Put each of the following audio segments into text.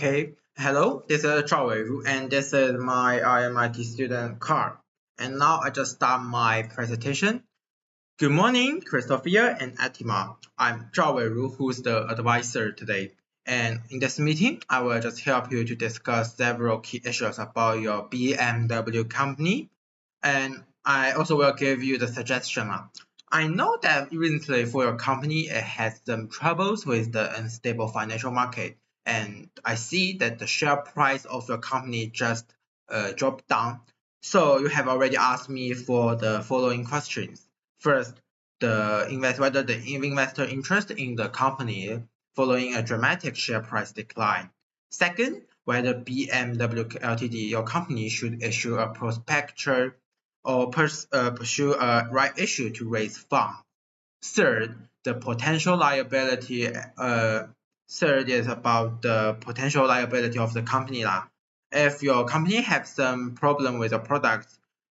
Okay, hello, this is ZHAO WEIRU, and this is my RMIT student card. And now I just start my presentation. Good morning, Christopher and Atima. I'm ZHAO WEIRU, who's the advisor today. And in this meeting, I will just help you to discuss several key issues about your BMW company. And I also will give you the suggestion. I know that recently for your company, it has some troubles with the unstable financial market. And I see that the share price of your company just dropped down. So you have already asked me for the following questions. First, whether the investor interest in the company following a dramatic share price decline. Second, whether BMW Ltd, your company, should issue a prospectus or pursue a right issue to raise funds. Third, the potential liability. Third is about the potential liability of the company. If your company has some problem with the product,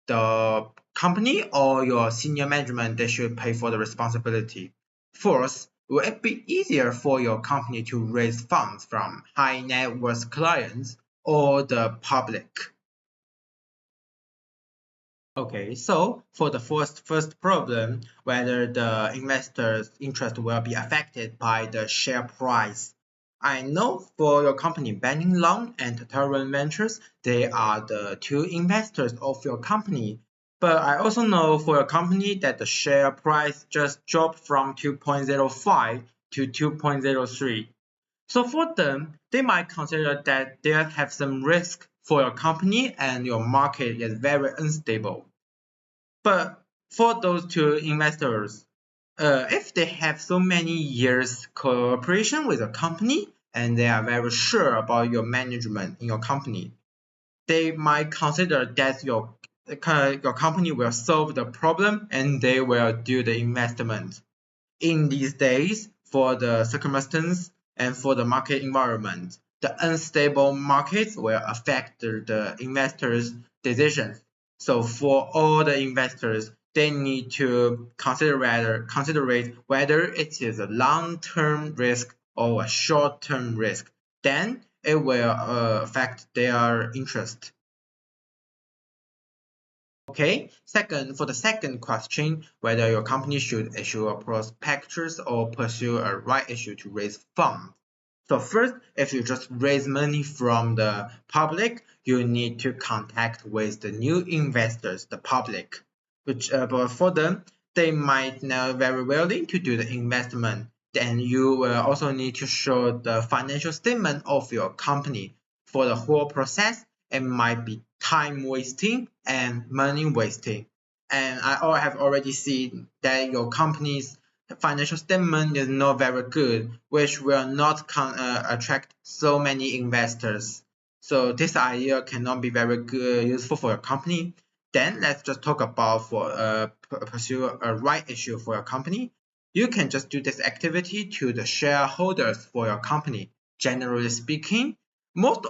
the company or your senior management, they should pay for the responsibility. Fourth, will it be easier for your company to raise funds from high net worth clients or the public? Okay, so for the first problem, whether the investor's interest will be affected by the share price. I know for your company, Banning Long and Taran Ventures, they are the two investors of your company. But I also know for your company that the share price just dropped from 2.05 to 2.03. So for them, they might consider that they have some risk for your company and your market is very unstable. But for those two investors, if they have so many years cooperation with a company and they are very sure about your management in your company, they might consider that your company will solve the problem and they will do the investment. In these days, for the circumstance and for the market environment, the unstable markets will affect the investors' decisions. So for all the investors, they need to consider whether it is a long-term risk or a short-term risk. Then it will affect their interest. Okay, second, for the second question, whether your company should issue a prospectus or pursue a right issue to raise funds. So first, if you just raise money from the public, you need to contact with the new investors, the public, but for them, they might not very willing to do the investment. Then you will also need to show the financial statement of your company. For the whole process, it might be time wasting and money wasting. And I have already seen that your company's financial statement is not very good, which will not attract so many investors. So this idea cannot be very good, useful for your company. Then let's just talk about pursue a right issue for your company. You can just do this activity to the shareholders for your company. Generally speaking, most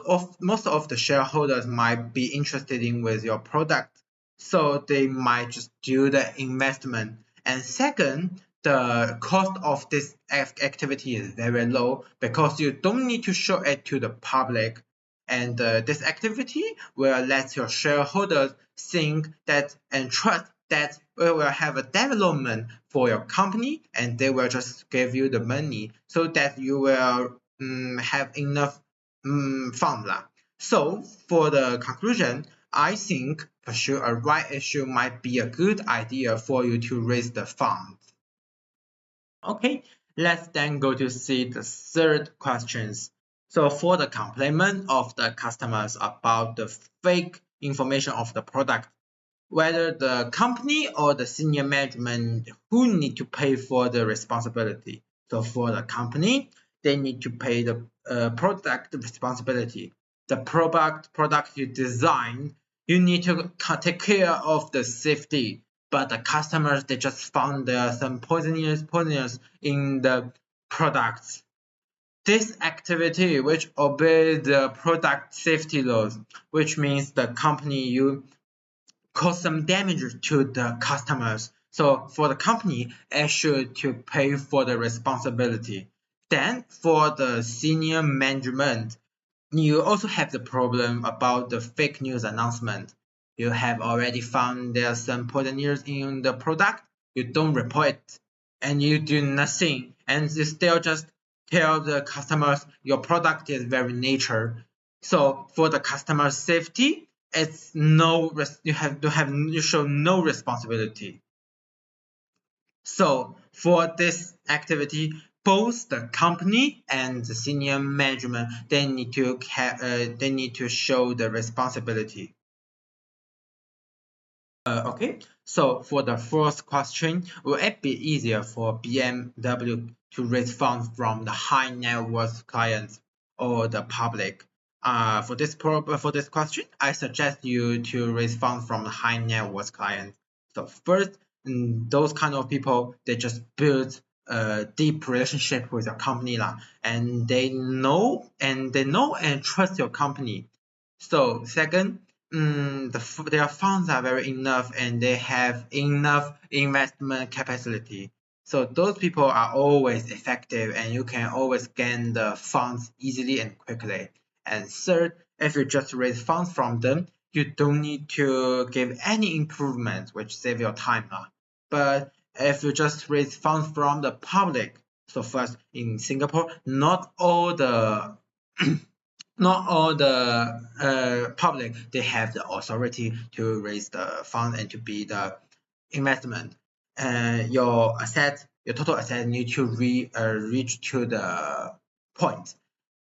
of the shareholders might be interested in with your product, so they might just do the investment. And second, the cost of this activity is very low because you don't need to show it to the public. And this activity will let your shareholders think that and trust that we will have a development for your company and they will just give you the money so that you will have enough fund. So for the conclusion, I think pursue a right issue might be a good idea for you to raise the funds. Okay, let's then go to see the third questions. So for the complaint of the customers about the fake information of the product, whether the company or the senior management who need to pay for the responsibility. So for the company, they need to pay the product responsibility. The product you design, you need to take care of the safety. But the customers, they just found there are some poisonous in the products. This activity which obeys the product safety laws, which means the company you cause some damage to the customers. So for the company, it should to pay for the responsibility. Then for the senior management, You also have the problem about the fake news announcement. You have already found there's some poisoners in the product, you don't report it, and you do nothing, and you still just tell the customers your product is very nature. So for the customer safety, it's no you show no responsibility. So for this activity, both the company and the senior management they need to show the responsibility. Okay, so for the first question, will it be easier for BMW to raise funds from the high net worth clients or the public? For this question, I suggest you to raise funds from the high net worth clients. So first, those kind of people they just build a deep relationship with your company lah, and they know and trust your company. So second, their funds are very enough and they have enough investment capacity. So those people are always effective and you can always gain the funds easily and quickly. And third, if you just raise funds from them, you don't need to give any improvements, which save your time. But if you just raise funds from the public, so first in Singapore, not all the public they have the authority to raise the fund and to be the investment. Your total asset need to reach to the point.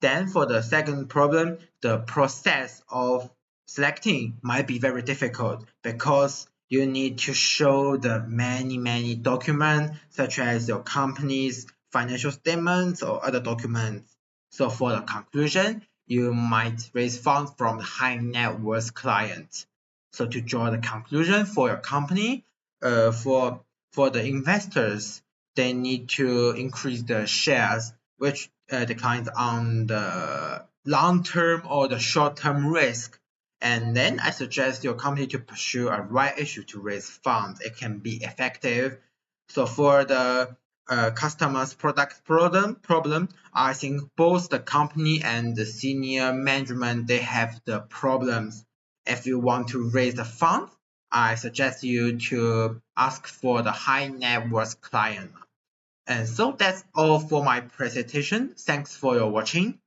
Then for the second problem, the process of selecting might be very difficult because you need to show the many documents such as your company's financial statements or other documents. So for the conclusion, you might raise funds from high net worth clients. So to draw the conclusion for your company, for the investors, they need to increase the shares, which declines on the long-term or the short-term risk. And then I suggest your company to pursue a right issue to raise funds. It can be effective. So for the customers product problem, I think both the company and the senior management they have the problems. If you want to raise the fund, I suggest you to ask for the high net worth client. And so that's all for my presentation. Thanks for your watching.